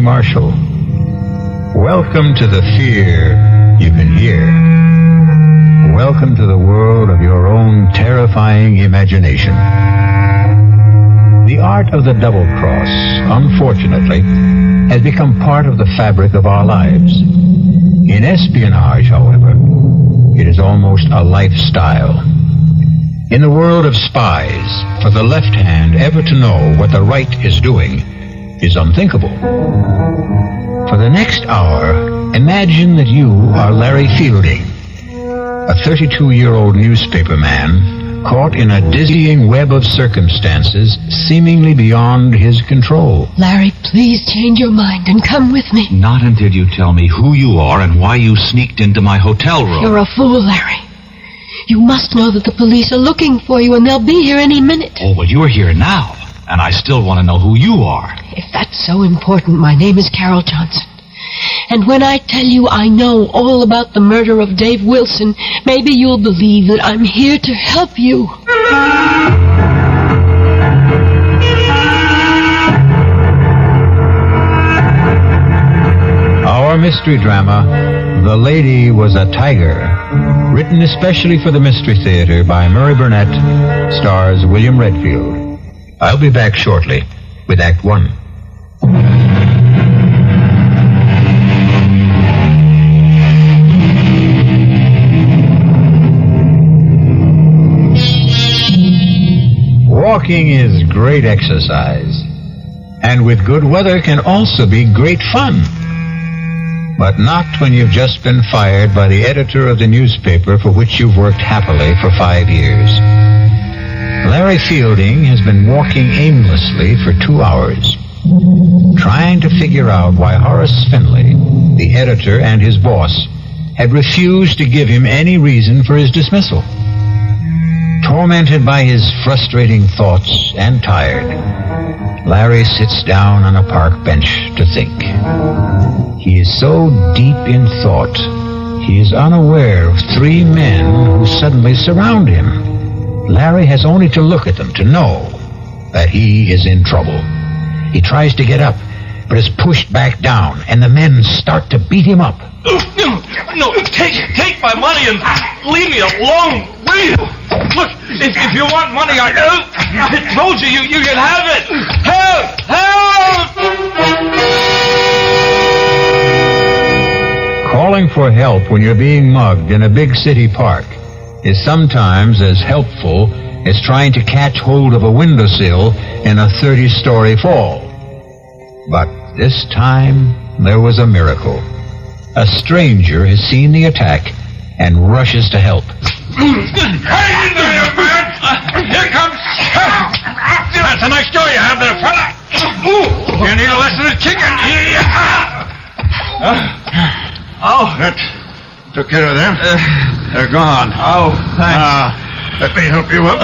Marshall. Welcome to the fear you can hear. Welcome to the world of your own terrifying imagination. The art of the double cross, unfortunately, has become part of the fabric of our lives. In espionage, however, it is almost a lifestyle. In the world of spies, for the left hand ever to know what the right is doing is unthinkable. For the next hour, imagine that you are Larry Fielding, a 32-year-old newspaper man caught in a dizzying web of circumstances seemingly beyond his control. Larry, please change your mind and come with me. Not until you tell me who you are and why you sneaked into my hotel room. You're a fool, Larry. You must know that the police are looking for you and they'll be here any minute. Oh, but you're here now, and I still want to know who you are. If that's so important, my name is Carol Johnson. And when I tell you I know all about the murder of Dave Wilson, maybe you'll believe that I'm here to help you. Our mystery drama, The Lady Was a Tiger, written especially for the Mystery Theater by Murray Burnett, stars William Redfield. I'll be back shortly with Act One. Walking is great exercise, and with good weather can also be great fun. But not when you've just been fired by the editor of the newspaper for which you've worked happily for 5 years. Larry Fielding has been walking aimlessly for 2 hours, trying to figure out why Horace Finley, the editor and his boss, had refused to give him any reason for his dismissal. Tormented by his frustrating thoughts and tired, Larry sits down on a park bench to think. He is so deep in thought, he is unaware of 3 men who suddenly surround him. Larry has only to look at them to know that he is in trouble. He tries to get up, but is pushed back down, and the men start to beat him up. No, take my money and leave me alone, will you? Look, if you want money, I told you can have it. Help! Calling for help when you're being mugged in a big city park is sometimes as helpful as trying to catch hold of a windowsill in a 30-story fall. But this time, there was a miracle. A stranger has seen the attack and rushes to help. Hang in there, man! Here comes... That's a nice go you have there, fella. You need a lesson in kicking. That took care of them. They're gone. Oh, thanks. Let me help you up.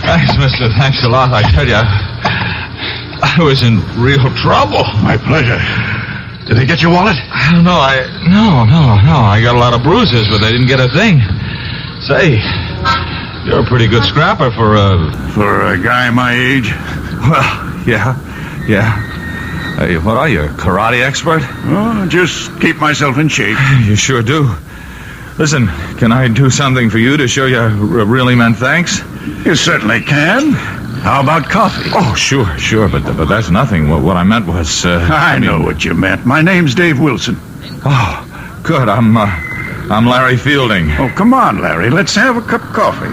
Thanks, mister. Thanks a lot. I tell you, I was in real trouble. My pleasure. Did they get your wallet? No. I got a lot of bruises, but they didn't get a thing. Say, you're a pretty good scrapper for a guy my age? Well, yeah. Hey, what are you, a karate expert? Oh, just keep myself in shape. You sure do. Listen, can I do something for you to show you I really meant thanks? You certainly can. How about coffee? Oh, sure, but that's nothing. What I meant was... I know what you meant. My name's Dave Wilson. Oh, good. I'm Larry Fielding. Oh, come on, Larry. Let's have a cup of coffee.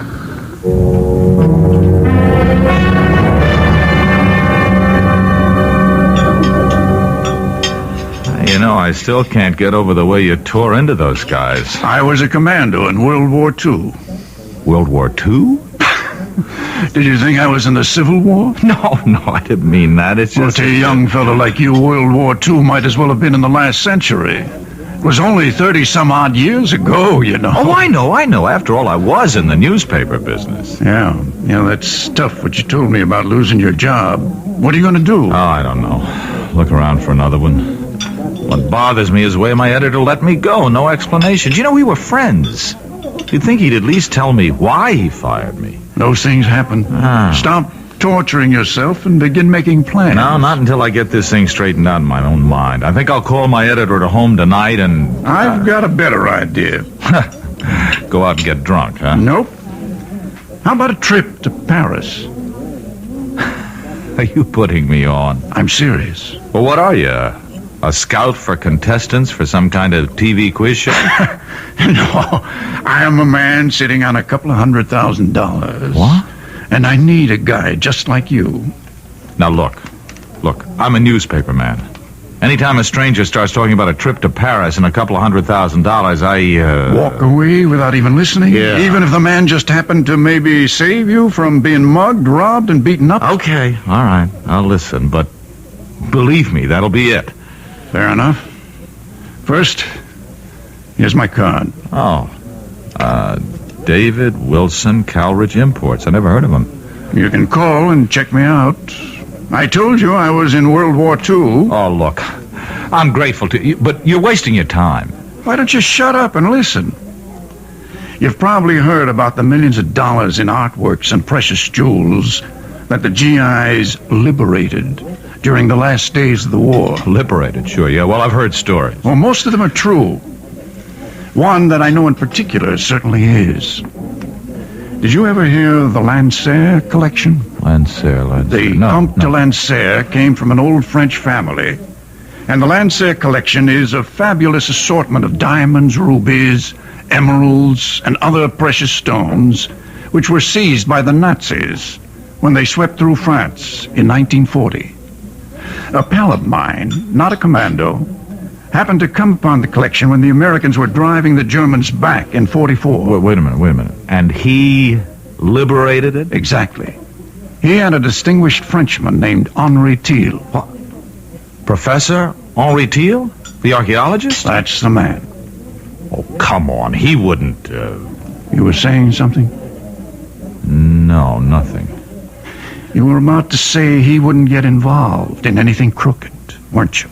You know, I still can't get over the way you tore into those guys. I was a commando in World War II. World War II? Did you think I was in the Civil War? No, I didn't mean that. It's just... Well, to a young fellow like you, World War II might as well have been in the last century. It was only 30-some-odd years ago, you know. Oh, I know. After all, I was in the newspaper business. Yeah, that's tough what you told me about losing your job. What are you going to do? Oh, I don't know. Look around for another one. What bothers me is the way my editor let me go. No explanations. You know, we were friends. You'd think he'd at least tell me why he fired me. Those things happen. Stop torturing yourself and begin making plans. No, not until I get this thing straightened out in my own mind. I think I'll call my editor at home tonight and... I've got a better idea. Go out and get drunk, huh? Nope. How about a trip to Paris? Are you putting me on? I'm serious. Well, what are you? A scout for contestants for some kind of TV quiz show? No, I am a man sitting on $200,000. What? And I need a guy just like you. Now, look, I'm a newspaper man. Anytime a stranger starts talking about a trip to Paris and $200,000, I, Walk away without even listening? Yeah. Even if the man just happened to maybe save you from being mugged, robbed, and beaten up? Okay, all right, I'll listen, but believe me, that'll be it. Fair enough. First, here's my card. Oh, David Wilson, Calridge Imports. I never heard of him. You can call and check me out. I told you I was in World War II. Oh, look, I'm grateful to you, but you're wasting your time. Why don't you shut up and listen? You've probably heard about the millions of dollars in artworks and precious jewels that the GIs liberated during the last days of the war. Liberated, sure, yeah. Well, I've heard stories. Well, most of them are true. One that I know in particular certainly is. Did you ever hear of the Lancer collection? Lancer. The Comte de Lancer came from an old French family, and the Lancer collection is a fabulous assortment of diamonds, rubies, emeralds, and other precious stones, which were seized by the Nazis when they swept through France in 1940. A pal of mine, not a commando, happened to come upon the collection when the Americans were driving the Germans back in 44. Wait a minute. And he liberated it? Exactly. He and a distinguished Frenchman named Henri Thiel. What? Professor Henri Thiel? The archaeologist? That's the man. Oh, come on. He wouldn't, You were saying something? No, nothing. You were about to say he wouldn't get involved in anything crooked, weren't you?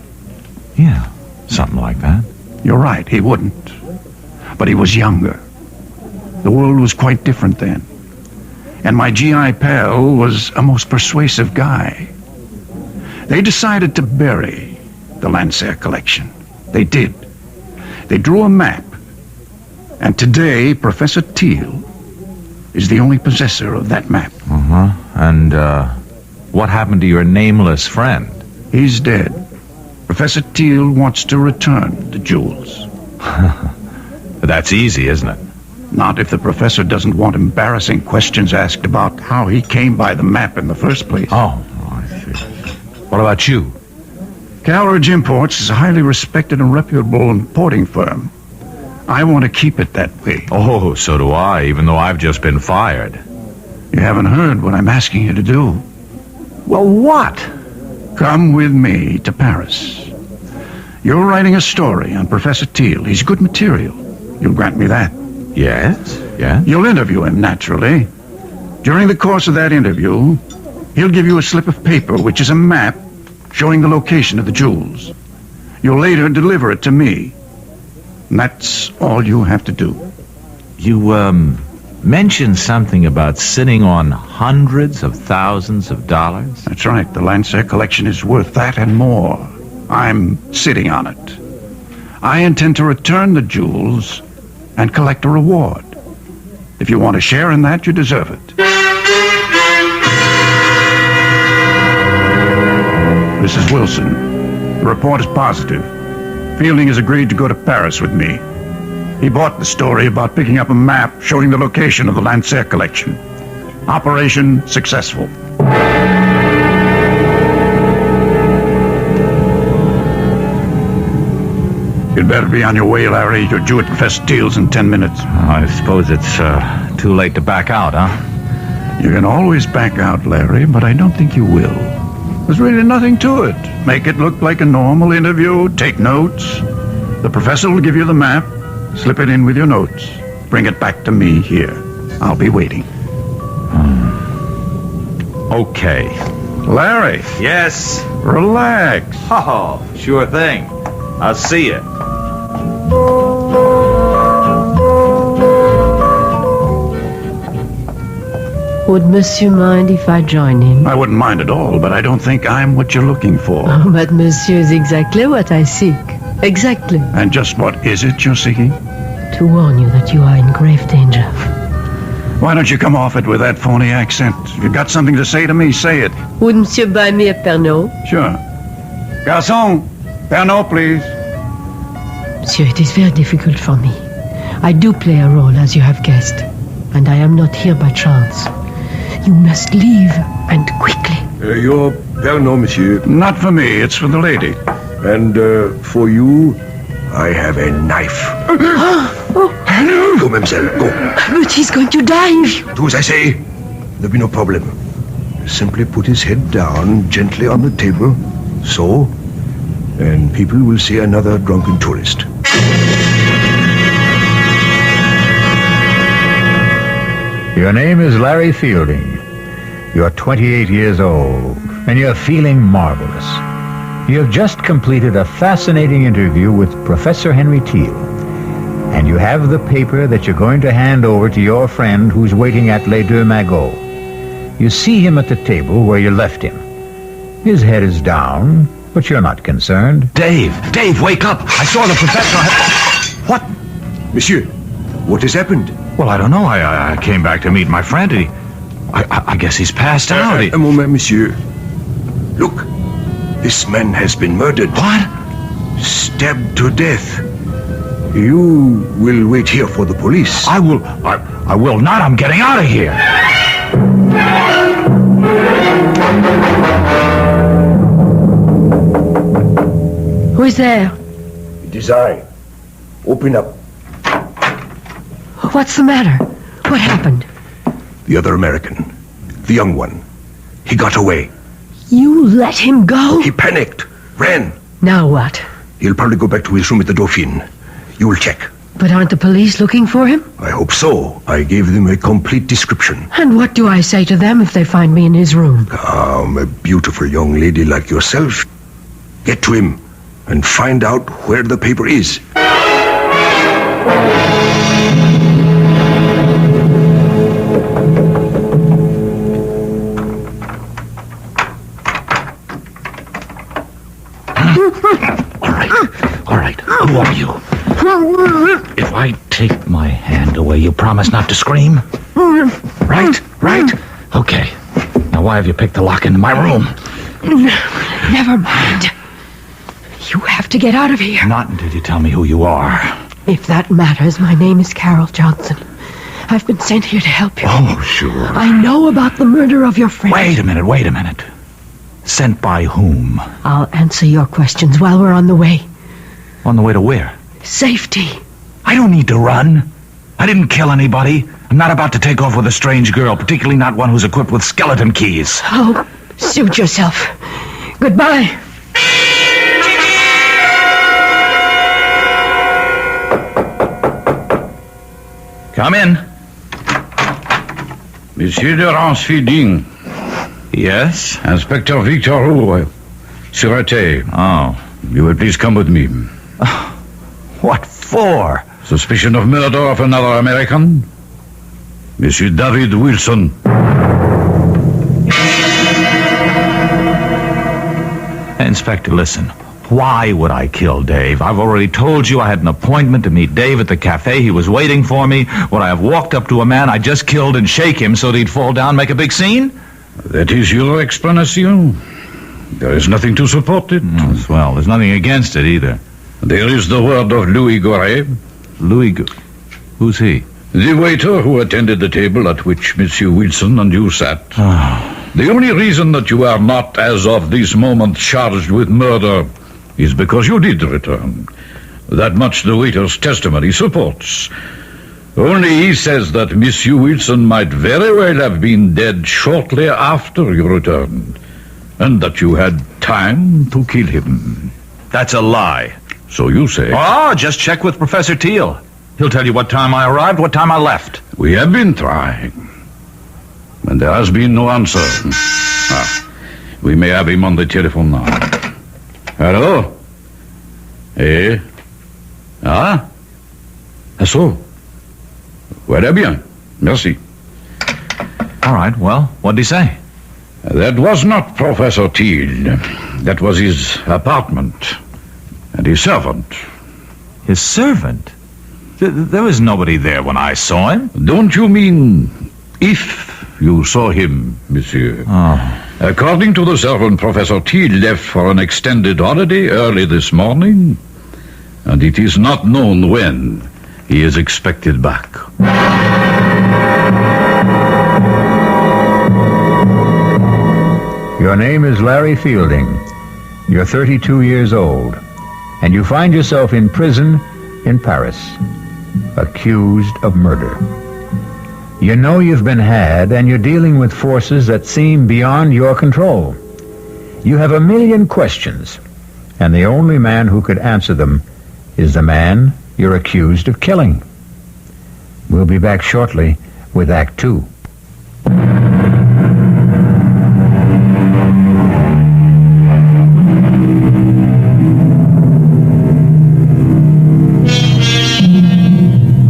Yeah, something like that. You're right, he wouldn't. But he was younger. The world was quite different then. And my GI pal was a most persuasive guy. They decided to bury the Lancer collection. They did. They drew a map. And today, Professor Thiel is the only possessor of that map. Uh-huh. And, what happened to your nameless friend? He's dead. Professor Thiel wants to return the jewels. That's easy, isn't it? Not if the professor doesn't want embarrassing questions asked about how he came by the map in the first place. Oh, I see. What about you? Calridge Imports is a highly respected and reputable importing firm. I want to keep it that way. Oh, so do I, even though I've just been fired. You haven't heard what I'm asking you to do. Well, what? Come with me to Paris. You're writing a story on Professor Thiel. He's good material. You'll grant me that. Yes, yeah. You'll interview him, naturally. During the course of that interview, he'll give you a slip of paper, which is a map showing the location of the jewels. You'll later deliver it to me. And that's all you have to do. You, mentioned something about sitting on hundreds of thousands of dollars? That's right. The Lancer collection is worth that and more. I'm sitting on it. I intend to return the jewels and collect a reward. If you want to share in that, you deserve it. This is Wilson. The report is positive. Fielding has agreed to go to Paris with me. He bought the story about picking up a map showing the location of the Lancer collection. Operation successful. You'd better be on your way, Larry. You're due at Professor Thiel's in 10 minutes. I suppose it's, too late to back out, huh? You can always back out, Larry, but I don't think you will. There's really nothing to it. Make it look like a normal interview. Take notes. The professor will give you the map. Slip it in with your notes. Bring it back to me here. I'll be waiting. Okay. Larry, Yes. relax. Oh, sure thing. I'll see you. Would Monsieur mind if I join him? I wouldn't mind at all, but I don't think I'm what you're looking for. Oh, but Monsieur is exactly what I seek. Exactly. And just what is it you're seeking? To warn you that you are in grave danger. Why don't you come off it with that phony accent? If you've got something to say to me, say it. Would Monsieur buy me a Pernod? Sure. Garçon, Pernod, please. Monsieur, it is very difficult for me. I do play a role, as you have guessed. And I am not here by chance. You must leave, and quickly. Your Pernod, monsieur. Not for me, it's for the lady. And for you, I have a knife. Go, mademoiselle, go. But he's going to die. Do as I say. There'll be no problem. Simply put his head down gently on the table. So. And people will see another drunken tourist. Your name is Larry Fielding. You're 28 years old, and you're feeling marvelous. You have just completed a fascinating interview with Professor Henry Teal, and you have the paper that you're going to hand over to your friend who's waiting at Les Deux Magots. You see him at the table where you left him. His head is down, but you're not concerned. Dave, wake up. I saw the professor. What? Monsieur, what has happened? Well, I don't know. I came back to meet my friend. I guess he's passed out. A moment, monsieur. Look, this man has been murdered. What? Stabbed to death. You will wait here for the police. I will not. I'm getting out of here. Who is there? It is I. Open up. What's the matter? What happened? The other American. The young one. He got away. You let him go? He panicked. Ran. Now what? He'll probably go back to his room at the Dauphine. You will check. But aren't the police looking for him? I hope so. I gave them a complete description. And what do I say to them if they find me in his room? Calm, a beautiful young lady like yourself. Get to him and find out where the paper is. All right. Who are you? If I take my hand away, you promise not to scream? Right? Okay. Now why have you picked the lock into my room? Never mind. You have to get out of here. Not until you tell me who you are. If that matters, my name is Carol Johnson. I've been sent here to help you. Oh, sure. I know about the murder of your friend. Wait a minute. Sent by whom? I'll answer your questions while we're on the way. On the way to where? Safety. I don't need to run. I didn't kill anybody. I'm not about to take off with a strange girl, particularly not one who's equipped with skeleton keys. Oh, suit yourself. Goodbye. Come in. Monsieur de Ransfielding. Yes? Inspector Victor Roux. Sûreté. Oh. You will please come with me. What for? Suspicion of murder of another American? Monsieur David Wilson. Inspector, listen. Why would I kill Dave? I've already told you I had an appointment to meet Dave at the cafe. He was waiting for me. Would I have walked up to a man I just killed and shake him so that he'd fall down and make a big scene? That is your explanation. There is nothing to support it. Well, there's nothing against it either. There is the word of Louis Goret. Who's he? The waiter who attended the table at which Monsieur Wilson and you sat. The only reason that you are not, as of this moment, charged with murder is because you did return. That much the waiter's testimony supports. Only he says that Monsieur Wilson might very well have been dead shortly after you returned, and that you had time to kill him. That's a lie. So you say. Oh, just check with Professor Teal. He'll tell you what time I arrived, what time I left. We have been trying, and there has been no answer. We may have him on the telephone now. Hello? Eh? So? Voilà bien. Merci. All right, well, what'd he say? That was not Professor Thiel. That was his apartment. And his servant. His servant? There was nobody there when I saw him. Don't you mean if you saw him, monsieur? Oh. According to the servant, Professor Thiel left for an extended holiday early this morning. And it is not known when he is expected back. Your name is Larry Fielding. You're 32 years old, and you find yourself in prison in Paris, accused of murder. You know you've been had, and you're dealing with forces that seem beyond your control. You have a million questions, and the only man who could answer them is the man you're accused of killing. We'll be back shortly with Act 2.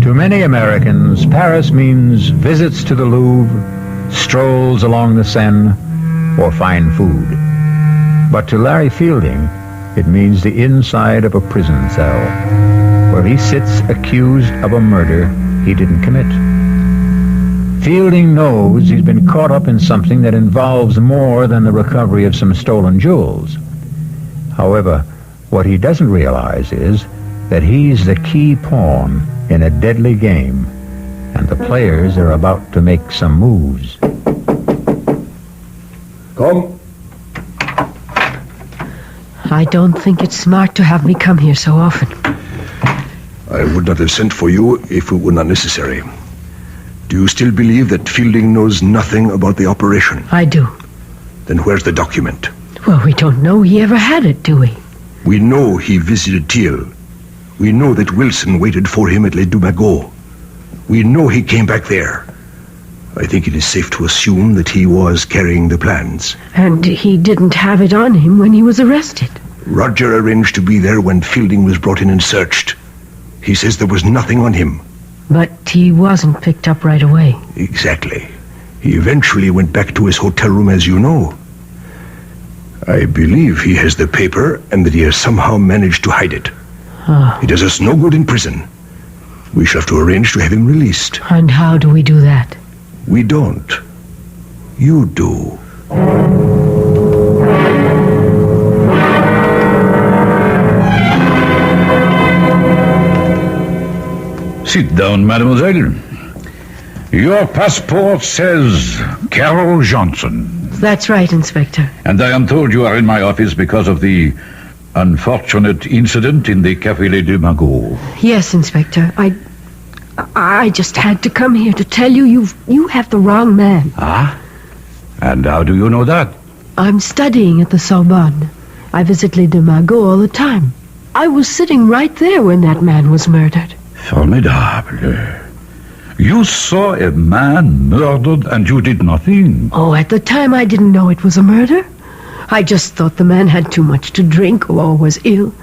To many Americans, Paris means visits to the Louvre, strolls along the Seine, or fine food. But to Larry Fielding, it means the inside of a prison cell, where he sits accused of a murder he didn't commit. Fielding knows he's been caught up in something that involves more than the recovery of some stolen jewels. However, what he doesn't realize is that he's the key pawn in a deadly game, and the players are about to make some moves. Come. I don't think it's smart to have me come here so often. I would not have sent for you if it were not necessary. Do you still believe that Fielding knows nothing about the operation? I do. Then where's the document? Well, we don't know he ever had it, do we? We know he visited Thiel. We know that Wilson waited for him at Les Dumagots. We know he came back there. I think it is safe to assume that he was carrying the plans. And he didn't have it on him when he was arrested. Roger arranged to be there when Fielding was brought in and searched. He says there was nothing on him. But he wasn't picked up right away. Exactly. He eventually went back to his hotel room, as you know. I believe he has the paper and that he has somehow managed to hide it. It does us no good in prison. We shall have to arrange to have him released. And how do we do that? We don't. You do. Sit down, mademoiselle. Your passport says Carol Johnson. That's right, Inspector. And I am told you are in my office because of the unfortunate incident in the Café Les Dumagots. Yes, Inspector. I just had to come here to tell you you have the wrong man. Ah? And how do you know that? I'm studying at the Sorbonne. I visit Les Dumagots all the time. I was sitting right there when that man was murdered. Formidable. You saw a man murdered and you did nothing. Oh, at the time I didn't know it was a murder. I just thought the man had too much to drink or was ill.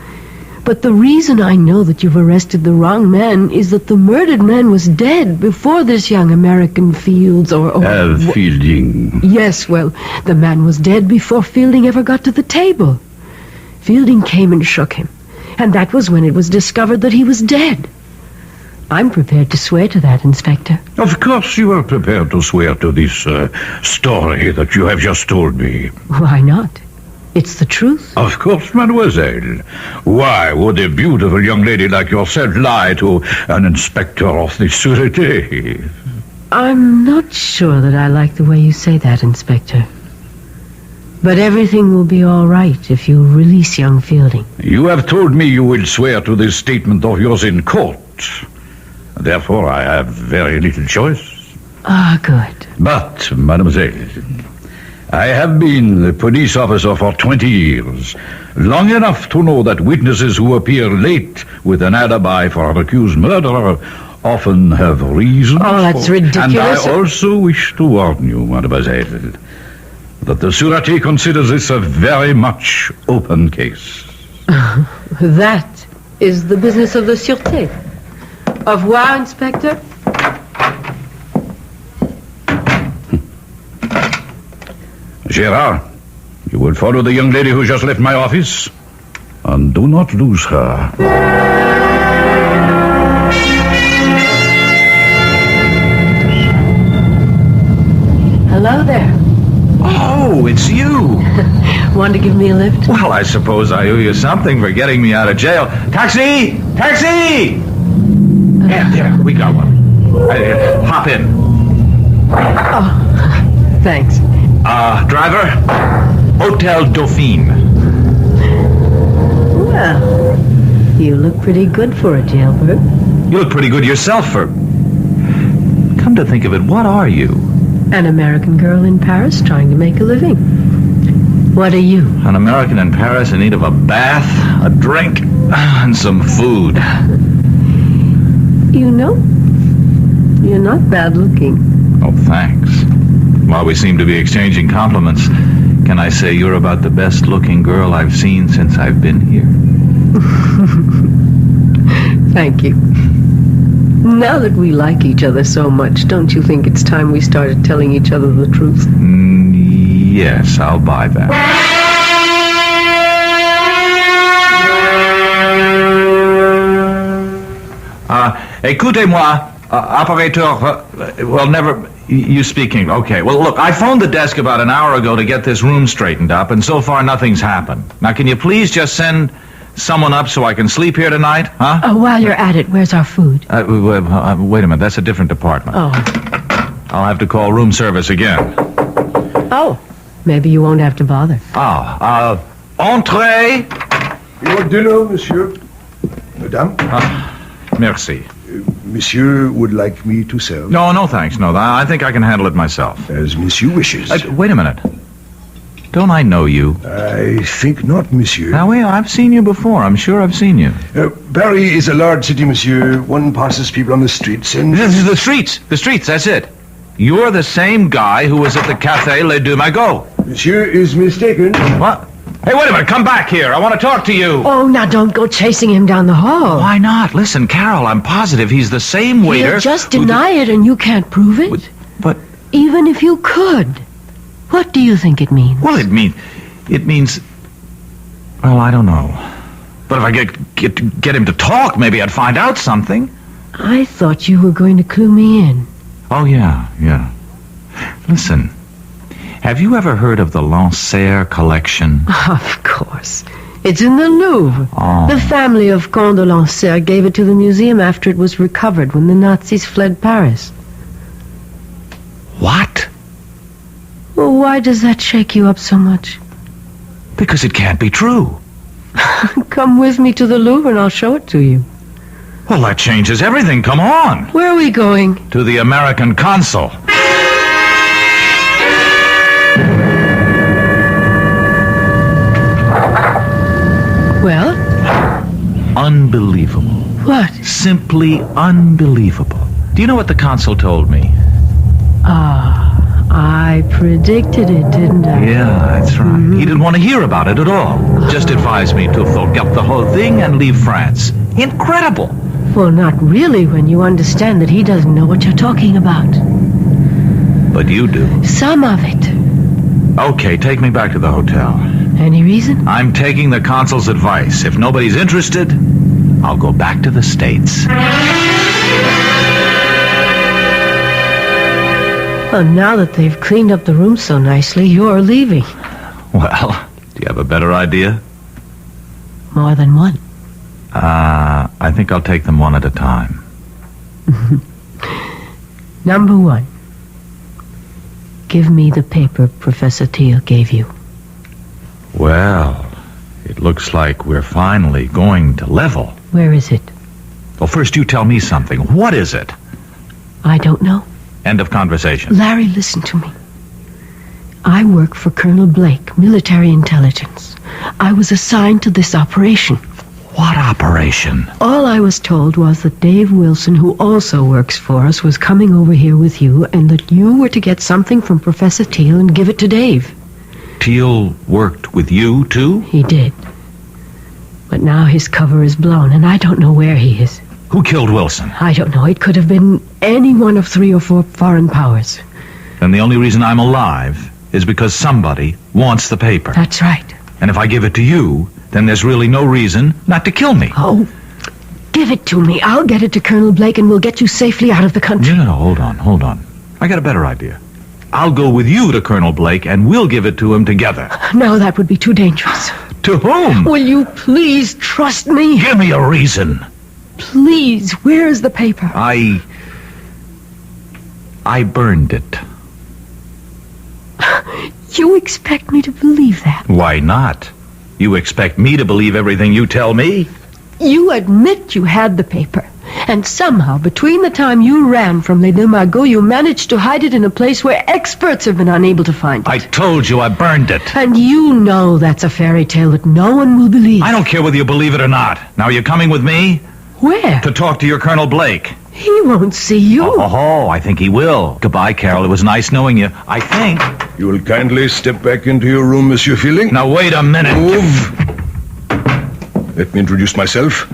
But the reason I know that you've arrested the wrong man is that the murdered man was dead before this young American Fields Fielding. Yes, well, the man was dead before Fielding ever got to the table. Fielding came and shook him, and that was when it was discovered that he was dead. I'm prepared to swear to that, Inspector. Of course you are prepared to swear to this story that you have just told me. Why not? It's the truth. Of course, mademoiselle. Why would a beautiful young lady like yourself lie to an inspector of the Sûreté? I'm not sure that I like the way you say that, Inspector. But everything will be all right if you release young Fielding. You have told me you will swear to this statement of yours in court. Therefore, I have very little choice. Ah, good. But, mademoiselle, I have been a police officer for 20 years, long enough to know that witnesses who appear late with an alibi for an accused murderer often have reasons. Oh, that's ridiculous. And I also wish to warn you, mademoiselle, that the Sûreté considers this a very much open case. That is the business of the Sûreté. Au revoir, Inspector. Gerard, you will follow the young lady who just left my office, and do not lose her. Hello there. Oh, it's you. Want to give me a lift? Well, I suppose I owe you something for getting me out of jail. Taxi! Taxi! There, we got one. Hop in. Oh, thanks. Driver, Hotel Dauphine. Well, you look pretty good for a jailbird. You look pretty good yourself for... Come to think of it, what are you? An American girl in Paris trying to make a living. What are you? An American in Paris in need of a bath, a drink, and some food. You know, you're not bad looking. Oh, thanks. While we seem to be exchanging compliments, can I say you're about the best-looking girl I've seen since I've been here? Thank you. Now that we like each other so much, don't you think it's time we started telling each other the truth? Yes, I'll buy that. Écoutez-moi, operateur, well, never... You speaking? Okay. Well, look, I phoned the desk about an hour ago to get this room straightened up, and so far nothing's happened. Now, can you please just send someone up so I can sleep here tonight, huh? Oh, while you're at it, where's our food? Wait a minute, that's a different department. Oh. I'll have to call room service again. Oh, maybe you won't have to bother. Entree. Your dinner, monsieur. Madame? Merci. Monsieur would like me to serve. No, thanks. No, I think I can handle it myself. As monsieur wishes. Wait a minute. Don't I know you? I think not, monsieur. Now, wait, I've seen you before. I'm sure I've seen you. Paris is a large city, monsieur. One passes people on the streets and... The streets, that's it. You're the same guy who was at the Café Les Deux Magots. Monsieur is mistaken. What? Hey, wait a minute. Come back here. I want to talk to you. Oh, now don't go chasing him down the hall. Why not? Listen, Carol, I'm positive he's the same waiter... He'll just deny it and you can't prove it. But... Even if you could, what do you think it means? Well, it means... Well, I don't know. But if I get him to talk, maybe I'd find out something. I thought you were going to clue me in. Oh, yeah. Listen, have you ever heard of the Lancer collection? Of course. It's in the Louvre. Oh. The family of Comte de Lancer gave it to the museum after it was recovered when the Nazis fled Paris. What? Well, why does that shake you up so much? Because it can't be true. Come with me to the Louvre and I'll show it to you. Well, that changes everything. Come on. Where are we going? To the American consul. Well? Unbelievable. What? Simply unbelievable. Do you know what the consul told me? I predicted it, didn't I? Yeah, that's right. Mm-hmm. He didn't want to hear about it at all. Just advised me to forget the whole thing and leave France. Incredible. Well, not really when you understand that he doesn't know what you're talking about. But you do. Some of it. Okay, take me back to the hotel. Any reason? I'm taking the consul's advice. If nobody's interested, I'll go back to the States. Well, now that they've cleaned up the room so nicely, you're leaving. Well, do you have a better idea? More than one. I think I'll take them one at a time. Number one. Give me the paper Professor Thiel gave you. Well, it looks like we're finally going to level. Where is it? Well, first you tell me something. What is it? I don't know. End of conversation. Larry, listen to me. I work for Colonel Blake, military intelligence. I was assigned to this operation. What operation? All I was told was that Dave Wilson, who also works for us, was coming over here with you, and that you were to get something from Professor Thiel and give it to Dave. Thiel worked with you, too? He did. But now his cover is blown, and I don't know where he is. Who killed Wilson? I don't know. It could have been any one of 3 or 4 foreign powers. And the only reason I'm alive is because somebody wants the paper. That's right. And if I give it to you, then there's really no reason not to kill me. Oh, give it to me. I'll get it to Colonel Blake and we'll get you safely out of the country. No, hold on. I got a better idea. I'll go with you to Colonel Blake and we'll give it to him together. No, that would be too dangerous. To whom? Will you please trust me? Give me a reason. Please, where is the paper? I burned it. You expect me to believe that? Why not? You expect me to believe everything you tell me? You admit you had the paper. And somehow, between the time you ran from Les Deux Magots, you managed to hide it in a place where experts have been unable to find it. I told you I burned it. And you know that's a fairy tale that no one will believe. I don't care whether you believe it or not. Now, you're coming with me? Where? To talk to your Colonel Blake. He won't see you. Oh, I think he will. Goodbye, Carol. It was nice knowing you. I think. You will kindly step back into your room, Monsieur Fielding. Now, wait a minute. Move. Let me introduce myself.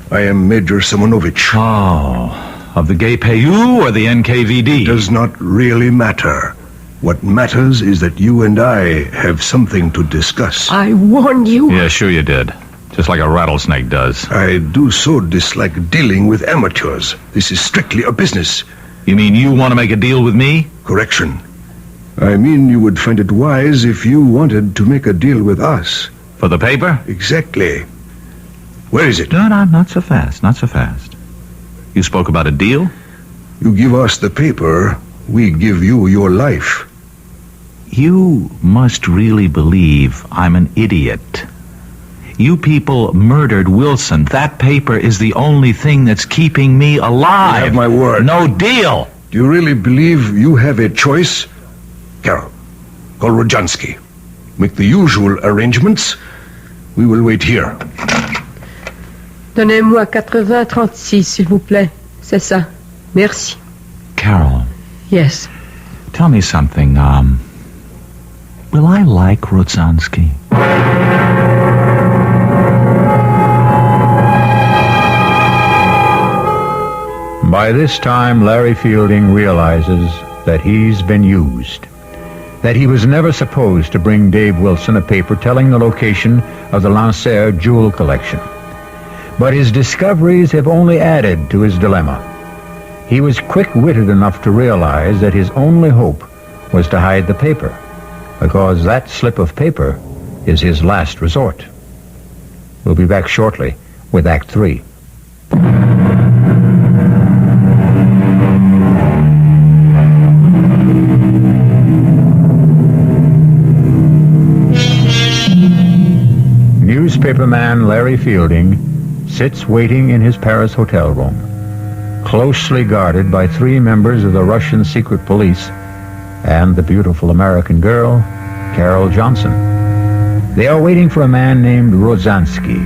I am Major Simonovich. Oh, of the GPU or the NKVD? Does not really matter. What matters is that you and I have something to discuss. I warned you. Yeah, sure you did. Just like a rattlesnake does. I do so dislike dealing with amateurs. This is strictly a business. You mean you want to make a deal with me? Correction. I mean you would find it wise if you wanted to make a deal with us. For the paper? Exactly. Where is it? No, not so fast. Not so fast. You spoke about a deal? You give us the paper, we give you your life. You must really believe I'm an idiot. You people murdered Wilson. That paper is the only thing that's keeping me alive. You have my word. No deal. Do you really believe you have a choice? Carol, call Rodzansky. Make the usual arrangements. We will wait here. Donnez-moi 80-36, s'il vous plaît. C'est ça. Merci. Carol. Yes. Tell me something. Will I like Rodzansky? By this time, Larry Fielding realizes that he's been used. That he was never supposed to bring Dave Wilson a paper telling the location of the Lancer jewel collection. But his discoveries have only added to his dilemma. He was quick-witted enough to realize that his only hope was to hide the paper, because that slip of paper is his last resort. We'll be back shortly with Act 3. Newspaperman Larry Fielding sits waiting in his Paris hotel room, closely guarded by 3 members of the Russian secret police and the beautiful American girl, Carol Johnson. They are waiting for a man named Rodzansky,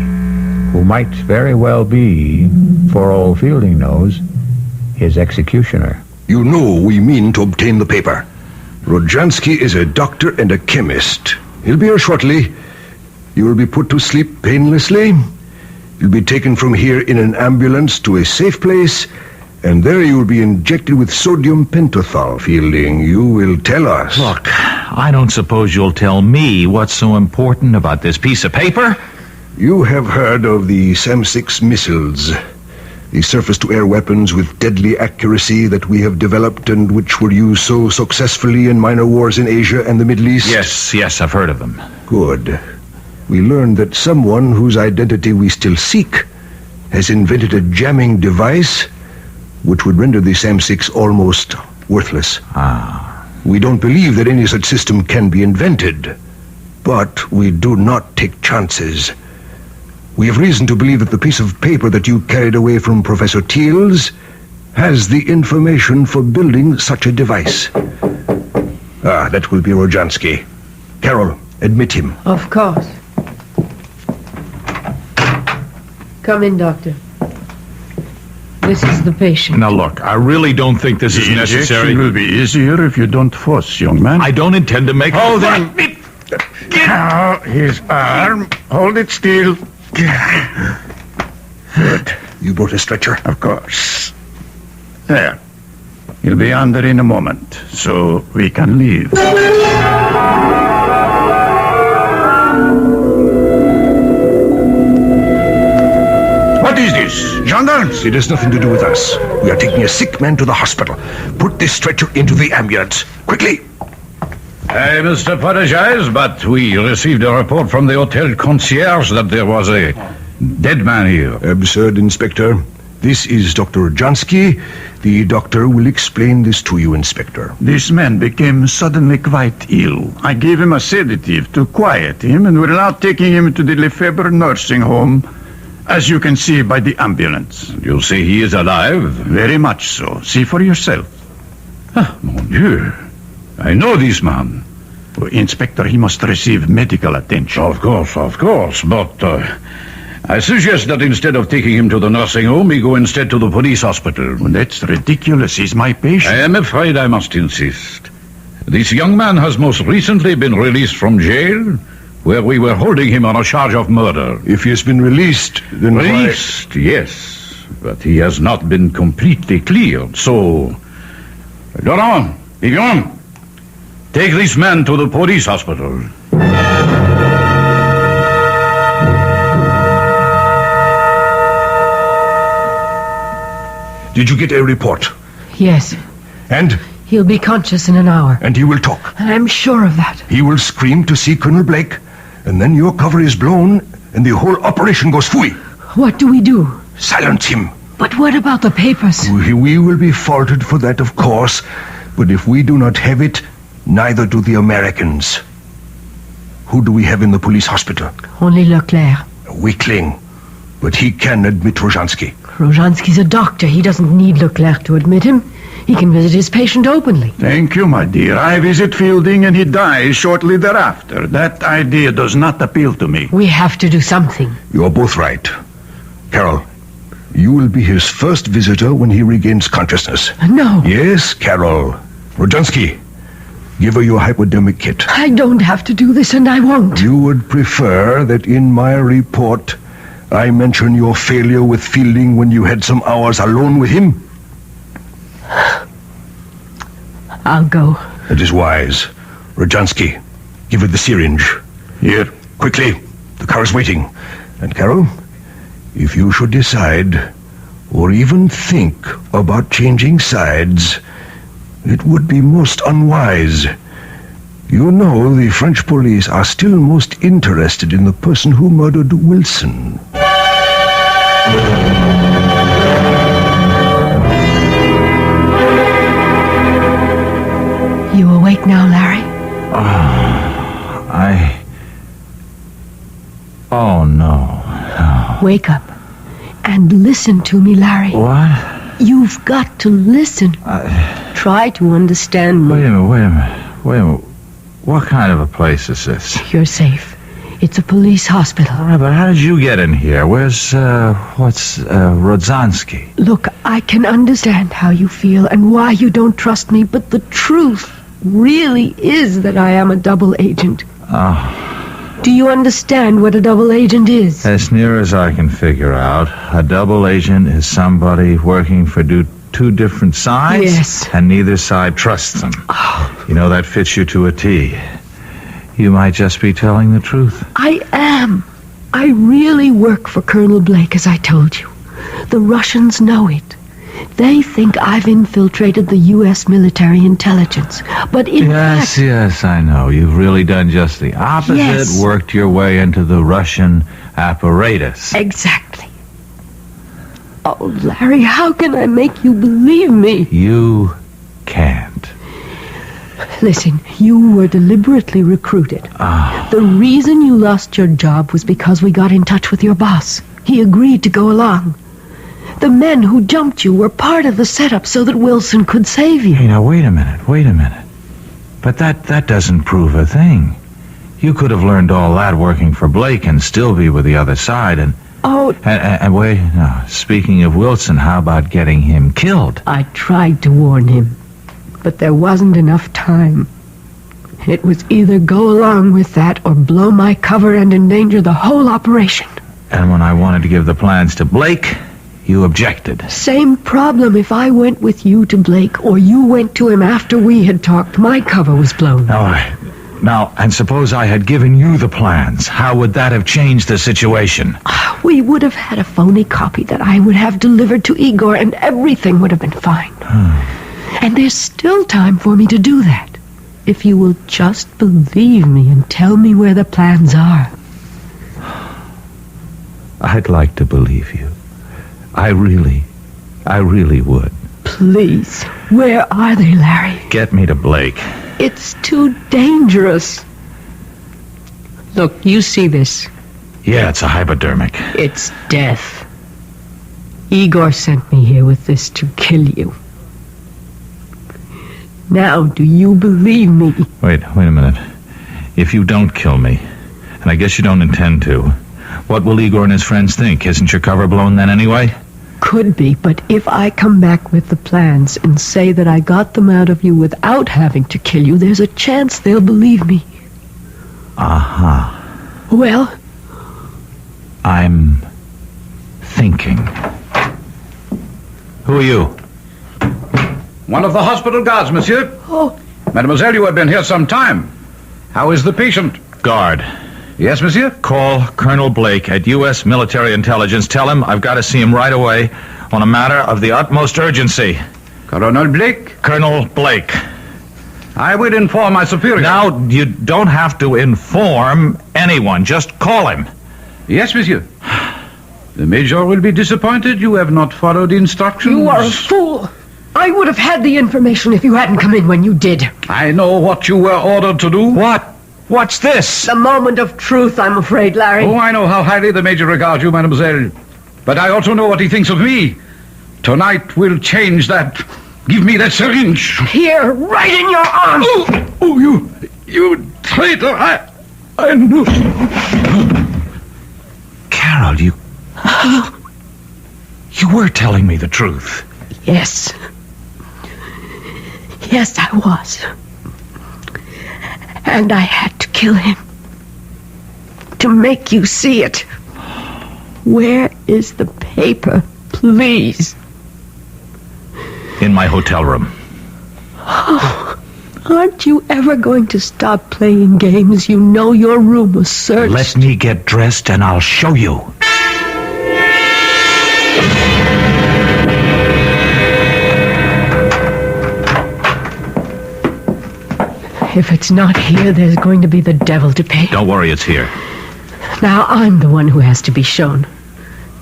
who might very well be, for all Fielding knows, his executioner. You know we mean to obtain the paper. Rodzansky is a doctor and a chemist. He'll be here shortly. You will be put to sleep painlessly. You'll be taken from here in an ambulance to a safe place, and there you will be injected with sodium pentothal. Fielding, you will tell us. Look, I don't suppose you'll tell me what's so important about this piece of paper? You have heard of the SAM-6 missiles, the surface-to-air weapons with deadly accuracy that we have developed and which were used so successfully in minor wars in Asia and the Middle East? Yes, I've heard of them. Good. We learned that someone whose identity we still seek has invented a jamming device which would render the SAM-6 almost worthless. We don't believe that any such system can be invented, but we do not take chances. We have reason to believe that the piece of paper that you carried away from Professor Thiel's has the information for building such a device. That will be Rodzansky. Carol, admit him. Of course. Come in, Doctor. This is the patient. Now look, I really don't think this is necessary. It will be easier if you don't fuss, young man. I don't intend to make... Hold him. Now, his arm. Hold it still. Good. You brought a stretcher? Of course. There. He'll be under in a moment, so we can leave. What is this? Gendarmes? It has nothing to do with us. We are taking a sick man to the hospital. Put this stretcher into the ambulance. Quickly! I must apologize, but we received a report from the hotel concierge that there was a dead man here. Absurd, Inspector. This is Dr. Jansky. The doctor will explain this to you, Inspector. This man became suddenly quite ill. I gave him a sedative to quiet him, and we're now taking him to the Lefebvre nursing home, as you can see by the ambulance. You say he is alive? Very much so. See for yourself. Ah, mon Dieu. I know this man. Oh, Inspector, he must receive medical attention. Of course. But I suggest that instead of taking him to the nursing home, he go instead to the police hospital. Well, that's ridiculous. He's my patient. I am afraid I must insist. This young man has most recently been released from jail, where we were holding him on a charge of murder. If he has been released, then Released, yes. But he has not been completely cleared, so... Laurent, Vivian, take this man to the police hospital. Did you get a report? Yes. And? He'll be conscious in an hour. And he will talk. And I'm sure of that. He will scream to see Colonel Blake, and then your cover is blown, and the whole operation goes fooey. What do we do? Silence him. But what about the papers? We will be faulted for that, of course, but if we do not have it, neither do the Americans. Who do we have in the police hospital? Only Leclerc. A weakling, but he can admit Rozhansky. Rozhansky's a doctor. He doesn't need Leclerc to admit him. He can visit his patient openly. Thank you, my dear. I visit Fielding and he dies shortly thereafter. That idea does not appeal to me. We have to do something. You are both right. Carol, you will be his first visitor when he regains consciousness. No. Yes, Carol. Rozhansky, give her your hypodermic kit. I don't have to do this, and I won't. You would prefer that in my report I mention your failure with Fielding when you had some hours alone with him? I'll go. That is wise. Rozhansky, give her the syringe. Here. Quickly. The car is waiting. And Carol, if you should decide, or even think about changing sides, it would be most unwise. You know the French police are still most interested in the person who murdered Wilson. You awake now, Larry? Oh, no. Wake up and listen to me, Larry. What? You've got to listen. Try to understand me. Wait a minute. What kind of a place is this? You're safe. It's a police hospital. All right, but how did you get in here? Where's Rozhansky? Look, I can understand how you feel and why you don't trust me, but the truth really is that I am a double agent. Oh. Do you understand what a double agent is? As near as I can figure out, a double agent is somebody working for two different sides. Yes. And neither side trusts them. Oh. You know, that fits you to a T. You might just be telling the truth. I am. I really work for Colonel Blake, as I told you. The Russians know it. They think I've infiltrated the U.S. military intelligence. But in fact... Yes, I know. You've really done just the opposite. Yes. Worked your way into the Russian apparatus. Exactly. Oh, Larry, how can I make you believe me? You can't. Listen, you were deliberately recruited. The reason you lost your job was because we got in touch with your boss. He agreed to go along. The men who jumped you were part of the setup so that Wilson could save you. Hey, now, wait a minute. But that doesn't prove a thing. You could have learned all that working for Blake and still be with the other side, and wait, now, speaking of Wilson, how about getting him killed? I tried to warn him, but there wasn't enough time. It was either go along with that or blow my cover and endanger the whole operation. And when I wanted to give the plans to Blake, You objected. Same problem if I went with you to Blake or you went to him after we had talked. My cover was blown. Now, and suppose I had given you the plans. How would that have changed the situation? We would have had a phony copy that I would have delivered to Igor, and everything would have been fine. And there's still time for me to do that. If you will just believe me and tell me where the plans are. I'd like to believe you. I really would. Please, where are they, Larry? Get me to Blake. It's too dangerous. Look, you see this. Yeah, it's a hypodermic. It's death. Igor sent me here with this to kill you. Now, do you believe me? Wait a minute. If you don't kill me, and I guess you don't intend to, what will Igor and his friends think? Isn't your cover blown then anyway? Could be, but if I come back with the plans and say that I got them out of you without having to kill you, there's a chance they'll believe me. Well? I'm thinking. Who are you? One of the hospital guards, monsieur. Oh. Mademoiselle, you have been here some time. How is the patient? Guard. Yes, monsieur? Call Colonel Blake at U.S. Military Intelligence. Tell him I've got to see him right away on a matter of the utmost urgency. Colonel Blake? Colonel Blake. I will inform my superior. Now, you don't have to inform anyone. Just call him. Yes, monsieur. The Major will be disappointed you have not followed instructions. You are a fool. I would have had the information if you hadn't come in when you did. I know what you were ordered to do. What? What's this? The moment of truth, I'm afraid, Larry. Oh, I know how highly the Major regards you, mademoiselle. But I also know what he thinks of me. Tonight will change that. Give me that syringe. Here, right in your arm. Oh, you traitor. I knew. Carol, you were telling me the truth. Yes. Yes, I was. And I had to kill him. To make you see it. Where is the paper, please? In my hotel room. Oh, aren't you ever going to stop playing games? You know your room was searched. Let me get dressed and I'll show you. If it's not here, there's going to be the devil to pay. Don't worry, it's here. Now I'm the one who has to be shown.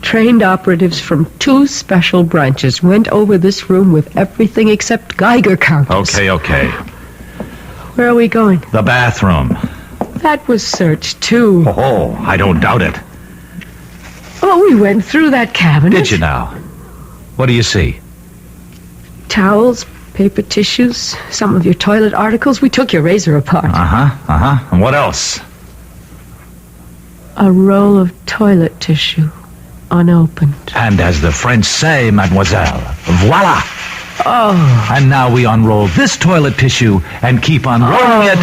Trained operatives from 2 special branches went over this room with everything except Geiger counters. Okay. Where are we going? The bathroom. That was searched, too. Oh, I don't doubt it. Oh, we went through that cabinet. Did you now? What do you see? Towels, paper tissues, some of your toilet articles. We took your razor apart. And what else? A roll of toilet tissue, unopened. And as the French say, mademoiselle, voila! Oh. And now we unroll this toilet tissue and keep unrolling it,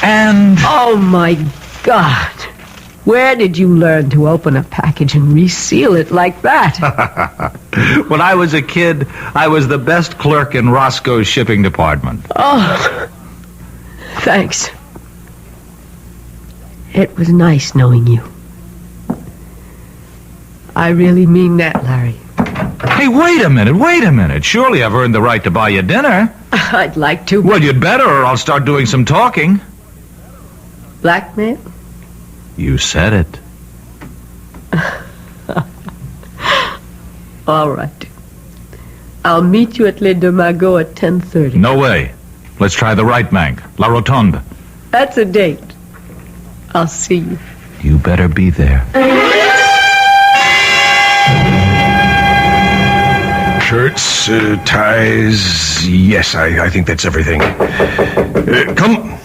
and... Oh, my God. Where did you learn to open a package and reseal it like that? When I was a kid, I was the best clerk in Roscoe's shipping department. Oh, thanks. It was nice knowing you. I really mean that, Larry. Hey, wait a minute. Surely I've earned the right to buy you dinner. I'd like to. Well, you'd better, or I'll start doing some talking. Blackmail? You said it. All right. I'll meet you at Les Deux Magots at 10:30. No way. Let's try the right bank, La Rotonde. That's a date. I'll see you. You better be there. Shirts, ties, yes, I think that's everything. Come.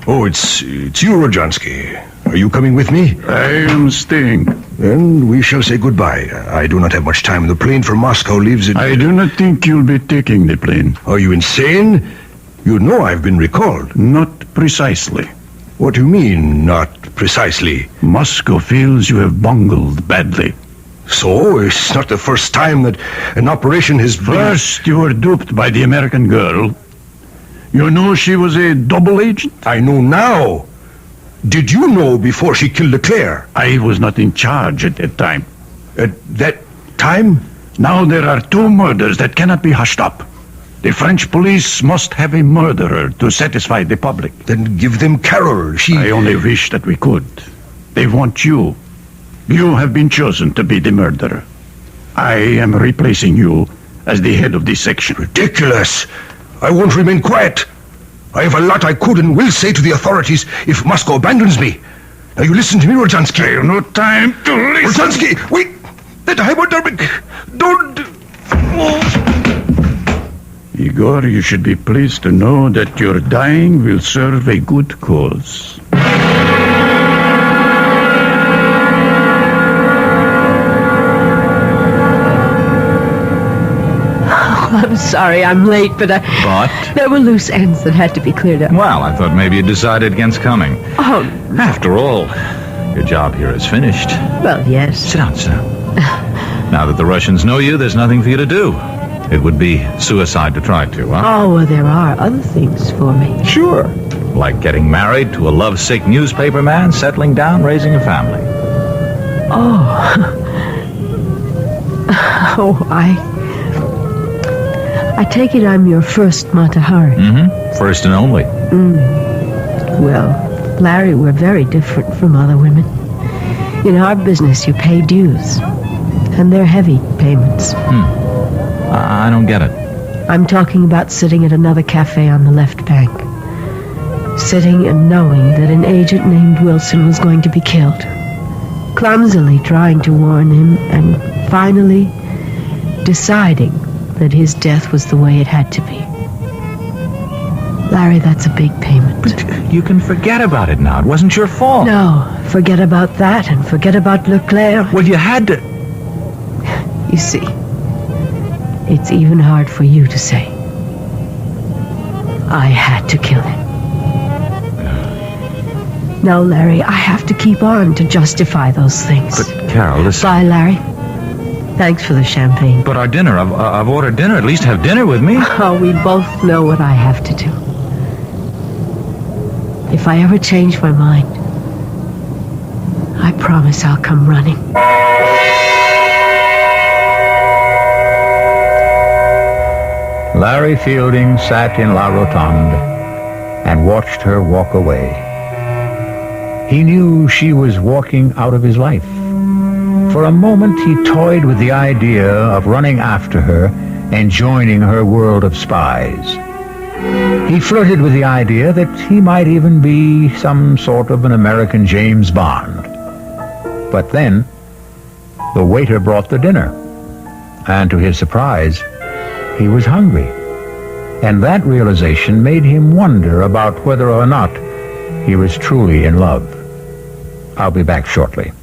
Oh, it's you, Rodjansky. Are you coming with me? I am staying. Then we shall say goodbye. I do not have much time. The plane from Moscow leaves at... I do not think you'll be taking the plane. Are you insane? You know I've been recalled. Not precisely. What do you mean, not precisely? Moscow feels you have bungled badly. So, it's not the first time that an operation has been... First, you were duped by the American girl. You knew she was a double agent? I know now. Did you know before she killed Leclerc? I was not in charge at that time. At that time? Now there are 2 murders that cannot be hushed up. The French police must have a murderer to satisfy the public. Then give them Carol. I only wish that we could. They want you. You have been chosen to be the murderer. I am replacing you as the head of this section. Ridiculous. I won't remain quiet. I have a lot I could and will say to the authorities if Moscow abandons me. Now you listen to me, Rodzansky. I have no time to listen. Rodzansky, wait! That hypodermic! Don't... Igor, you should be pleased to know that your dying will serve a good cause. I'm sorry I'm late, but there were loose ends that had to be cleared up. Well, I thought maybe you decided against coming. Oh. After all, your job here is finished. Well, yes. Sit down. Now that the Russians know you, there's nothing for you to do. It would be suicide to try to, huh? Oh, well, there are other things for me. Sure. Like getting married to a lovesick newspaper man, settling down, raising a family. I take it I'm your first Matahari. Mm-hmm. First and only. Well, Larry, we're very different from other women. In our business, you pay dues. And they're heavy payments. I don't get it. I'm talking about sitting at another cafe on the left bank. Sitting and knowing that an agent named Wilson was going to be killed. Clumsily trying to warn him, and finally deciding that his death was the way it had to be. Larry, that's a big payment. But you can forget about it now. It wasn't your fault. No, forget about that and forget about Leclerc. Well, you had to... You see, it's even hard for you to say. I had to kill him. Now, Larry, I have to keep on to justify those things. But, Carol, listen... Bye, Larry. Thanks for the champagne. But our dinner, I've ordered dinner. At least have dinner with me. Oh, we both know what I have to do. If I ever change my mind, I promise I'll come running. Larry Fielding sat in La Rotonde and watched her walk away. He knew she was walking out of his life. For a moment, he toyed with the idea of running after her and joining her world of spies. He flirted with the idea that he might even be some sort of an American James Bond. But then, the waiter brought the dinner, and to his surprise, he was hungry. And that realization made him wonder about whether or not he was truly in love. I'll be back shortly.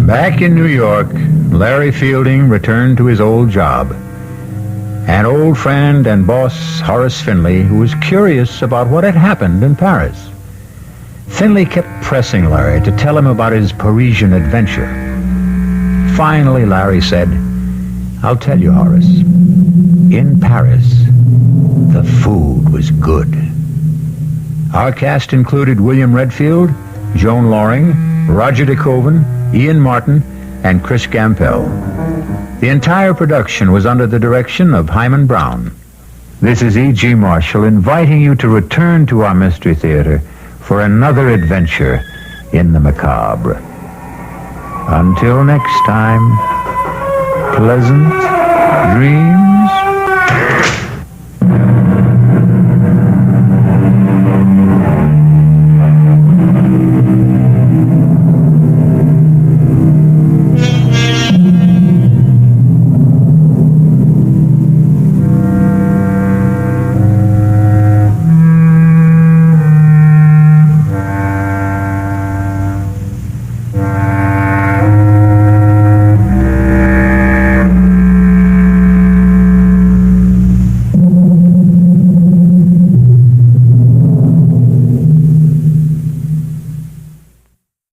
Back in New York, Larry Fielding returned to his old job. An old friend and boss, Horace Finley, who was curious about what had happened in Paris. Finley kept pressing Larry to tell him about his Parisian adventure. Finally, Larry said, "I'll tell you, Horace. In Paris, the food was good." Our cast included William Redfield, Joan Lorring, Roger de Koven, Ian Martin, and Chris Gampel. The entire production was under the direction of Hyman Brown. This is E.G. Marshall inviting you to return to our Mystery Theater for another adventure in the macabre. Until next time, pleasant dreams.